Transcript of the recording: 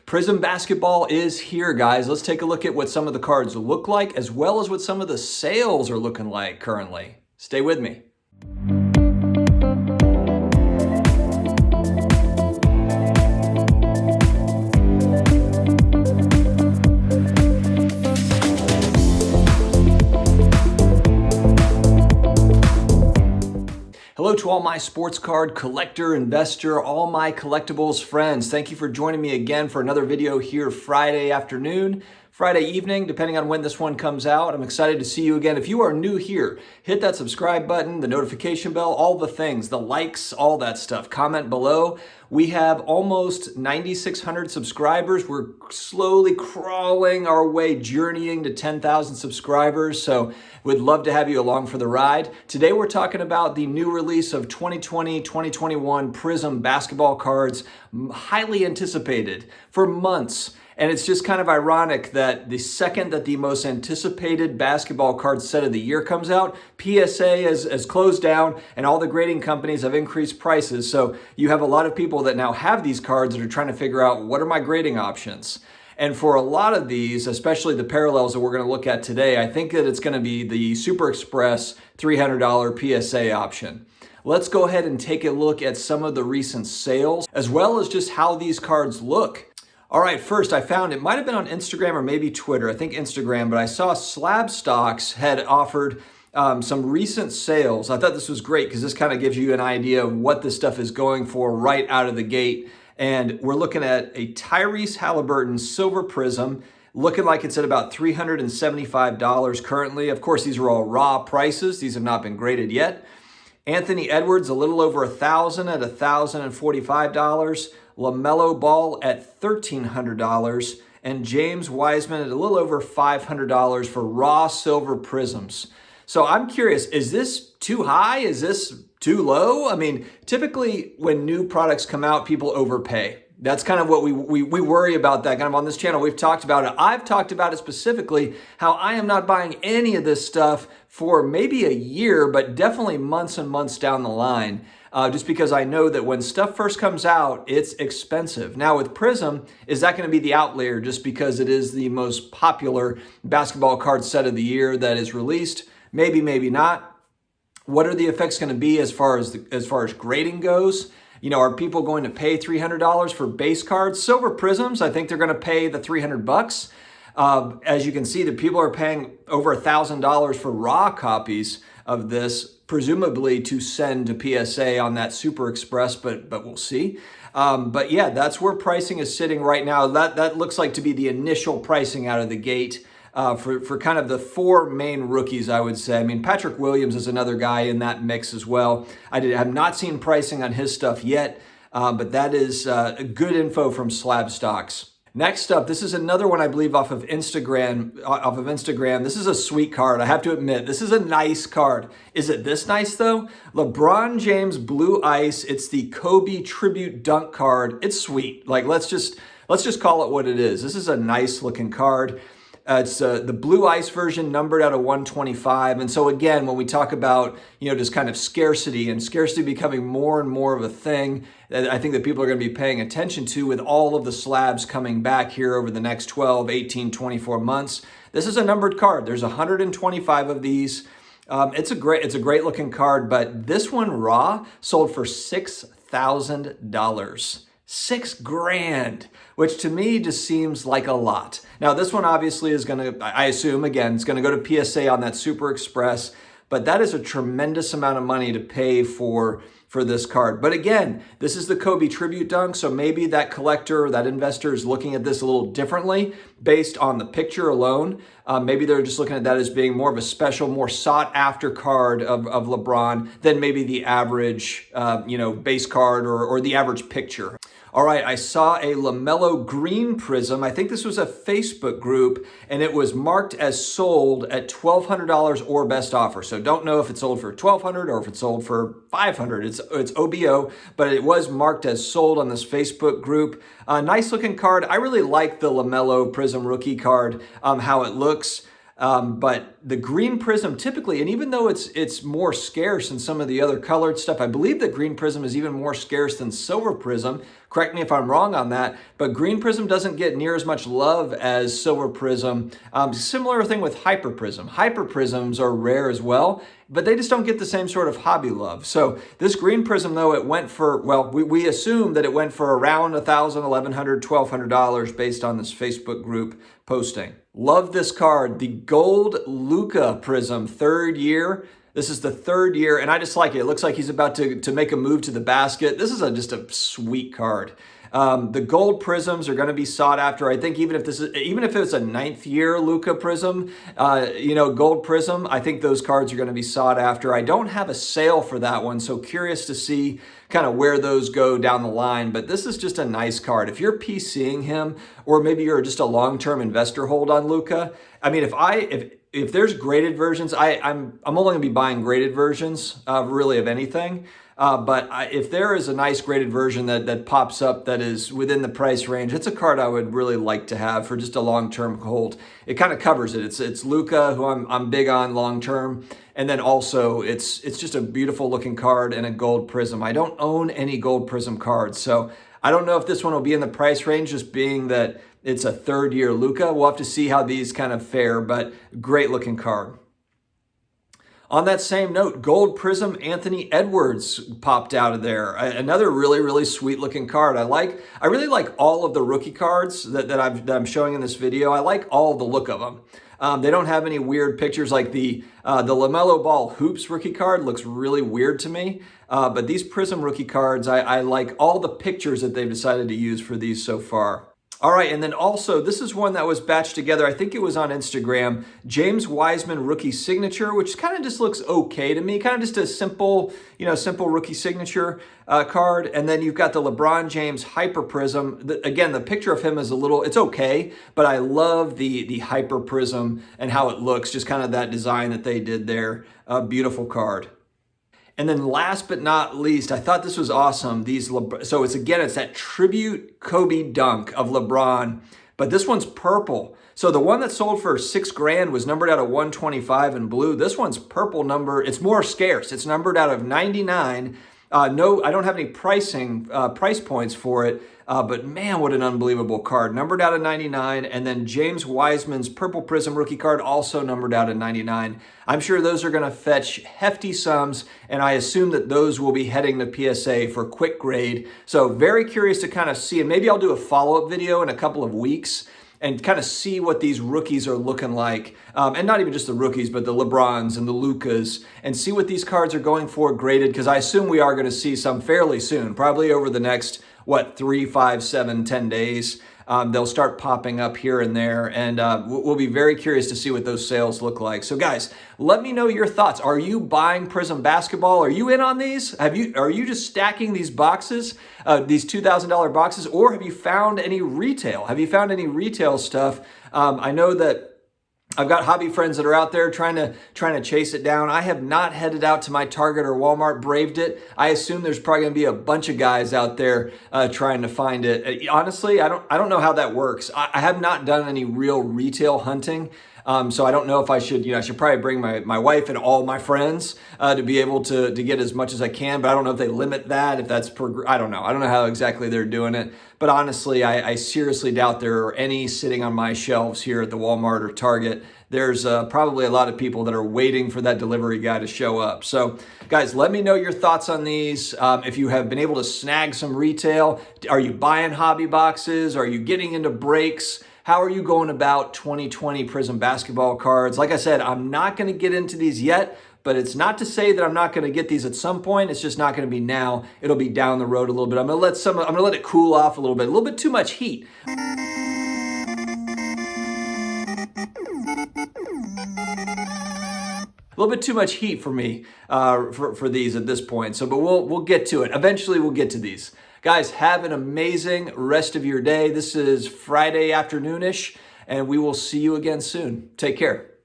Prizm basketball is here, guys. Let's take a look at what some of the cards look like, as well as what some of the sales are looking like currently. Stay with me. Hello to all my sports card collector, investor, all my collectibles friends. Thank you for joining me again for another video here Friday afternoon, Friday evening, depending on when this one comes out. I'm excited to see you again. If you are new here, hit that subscribe button, the notification bell, all the things, the likes, all that stuff. Comment below. We have almost 9,600 subscribers. We're slowly crawling our way, journeying to 10,000 subscribers. So we'd love to have you along for the ride. Today we're talking about the new release of 2020-2021 Prizm basketball cards, highly anticipated for months. And it's just kind of ironic that the second that the most anticipated basketball card set of the year comes out, PSA has closed down and all the grading companies have increased prices. So you have a lot of people that now have these cards that are trying to figure out, what are my grading options? And for a lot of these, especially the parallels that we're going to look at today, I think that it's going to be the Super Express $300 PSA option. Let's go ahead and take a look at some of the recent sales, as well as just how these cards look. All right, first I found, it might have been on Instagram or maybe Twitter, I think Instagram, but I saw Slab Stocks had offered some recent sales. I thought this was great because this kind of gives you an idea of what this stuff is going for right out of the gate. And we're looking at a Tyrese Halliburton Silver Prism, looking like it's at about $375 currently. Of course, these are all raw prices. These have not been graded yet. Anthony Edwards, a little over $1,000 at $1,045. LaMelo Ball at $1,300, and James Wiseman at a little over $500 for raw silver prisms. So I'm curious, is this too high? Is this too low? I mean, typically when new products come out, people overpay. That's kind of what we worry about that. Kind of on this channel, we've talked about it. I've talked about it specifically, how I am not buying any of this stuff for maybe a year, but definitely months and months down the line. Just because I know that when stuff first comes out, it's expensive. Now with Prizm, is that going to be the outlier just because it is the most popular basketball card set of the year that is released? Maybe, maybe not. What are the effects going to be as far as grading goes? You know, are people going to pay $300 for base cards? Silver Prisms, I think they're going to pay the $300. As you can see, the people are paying over $1,000 for raw copies of this, presumably to send to PSA on that Super Express, but we'll see. But yeah, that's where pricing is sitting right now. That looks like to be the initial pricing out of the gate for kind of the four main rookies, I would say. I mean, Patrick Williams is another guy in that mix as well. I have not seen pricing on his stuff yet, but that is good info from Slab Stocks. Next up, this is another one I believe off of Instagram. This is a sweet card. I have to admit, this is a nice card. Is it this nice though? LeBron James Blue Ice. It's the Kobe Tribute Dunk card. It's sweet. Like let's just call it what it is. This is a nice looking card. It's the Blue Ice version, numbered out of 125. And so again, when we talk about, you know, just kind of scarcity and scarcity becoming more and more of a thing that I think that people are going to be paying attention to with all of the slabs coming back here over the next 12, 18, 24 months. This is a numbered card. There's 125 of these. It's a great looking card, but this one raw sold for $6,000. $6,000, which to me just seems like a lot. Now this one obviously is going to, I assume again, it's going to go to PSA on that Super Express, but that is a tremendous amount of money to pay for this card. But again, this is the Kobe Tribute Dunk, so maybe that collector or that investor is looking at this a little differently based on the picture alone. Maybe they're just looking at that as being more of a special, more sought after card of LeBron than maybe the average, base card or the average picture. All right, I saw a LaMelo Green Prism. I think this was a Facebook group, and it was marked as sold at $1,200 or best offer. So don't know if it sold for $1,200 or if it sold for $500. It's OBO, but it was marked as sold on this Facebook group. Nice looking card. I really like the LaMelo Prizm rookie card, how it looks. But the green prism typically, and even though it's more scarce than some of the other colored stuff, I believe that green prism is even more scarce than silver prism. Correct me if I'm wrong on that, but green prism doesn't get near as much love as silver prism. Similar thing with hyper prism. Hyper prisms are rare as well, but they just don't get the same sort of hobby love. So this green prism, though, it went for, well, we assume that it went for around $1,000, $1,100, $1,200 based on this Facebook group posting. Love this card, the gold Luka Prism, 3rd year. This is the 3rd year, and I just like it. It looks like he's about to make a move to the basket. This is just a sweet card. The gold prisms are going to be sought after. I think even if it's a 9th year Luka Prism, gold prism, I think those cards are going to be sought after. I don't have a sale for that one, so curious to see kind of where those go down the line. But this is just a nice card. If you're PCing him, or maybe you're just a long-term investor hold on Luka, I mean, if there's graded versions, I'm only going to be buying graded versions, really, of anything. But if there is a nice graded version that pops up that is within the price range, it's a card I would really like to have for just a long-term hold. It kind of covers it. It's Luka, who I'm big on long-term, and then also it's just a beautiful looking card and a gold prism. I don't own any gold prism cards, so I don't know if this one will be in the price range, just being that it's a 3rd year Luka. We'll have to see how these kind of fare, but great looking card. On that same note, gold prism Anthony Edwards popped out of there. Another really, really sweet looking card. I really like all of the rookie cards that I'm showing in this video. I like all the look of them. They don't have any weird pictures, like the LaMelo Ball Hoops rookie card looks really weird to me. But these Prism rookie cards, I like all the pictures that they've decided to use for these so far. All right, and then also, this is one that was batched together. I think it was on Instagram. James Wiseman rookie signature, which kind of just looks okay to me. Kind of just a simple rookie signature card. And then you've got the LeBron James Hyper Prism. Again, the picture of him is it's okay, but I love the Hyper Prism and how it looks. Just kind of that design that they did there. Beautiful card. And then last but not least, I thought this was awesome. So it's that tribute Kobe dunk of LeBron, but this one's purple. So the one that sold for $6,000 was numbered out of 125 in blue. This one's purple number. It's more scarce. It's numbered out of 99. No, I don't have any price points for it, but man, what an unbelievable card. Numbered out of 99, and then James Wiseman's Purple Prism rookie card also numbered out of 99. I'm sure those are going to fetch hefty sums, and I assume that those will be heading to PSA for quick grade. So very curious to kind of see, and maybe I'll do a follow-up video in a couple of weeks and kind of see what these rookies are looking like. And not even just the rookies, but the LeBrons and the Lukas, and see what these cards are going for graded, because I assume we are going to see some fairly soon, probably over the next, 3, 5, 7, 10 days. They'll start popping up here and there, and we'll be very curious to see what those sales look like. So guys, let me know your thoughts. Are you buying Prism basketball? Are you in on these? Are you just stacking these boxes, these $2,000 boxes, or have you found any retail? Have you found any retail stuff? I know that I've got hobby friends that are out there trying to chase it down. I have not headed out to my Target or Walmart, braved it. I assume there's probably going to be a bunch of guys out there trying to find it. Honestly, I don't know how that works. I have not done any real retail hunting. So I don't know if I should probably bring my wife and all my friends to be able to get as much as I can, but I don't know if they limit that, if that's I don't know. I don't know how exactly they're doing it, but honestly, I seriously doubt there are any sitting on my shelves here at the Walmart or Target. There's probably a lot of people that are waiting for that delivery guy to show up. So guys, let me know your thoughts on these. If you have been able to snag some retail, are you buying hobby boxes? Are you getting into breaks? How are you going about 2020 Prism basketball cards? Like I said, I'm not going to get into these yet, but it's not to say that I'm not going to get these at some point. It's just not going to be now. It'll be down the road a little bit. I'm going to let it cool off a little bit too much heat. A little bit too much heat for me for these at this point. But we'll get to it. Eventually, we'll get to these. Guys, have an amazing rest of your day. This is Friday afternoonish, and we will see you again soon. Take care.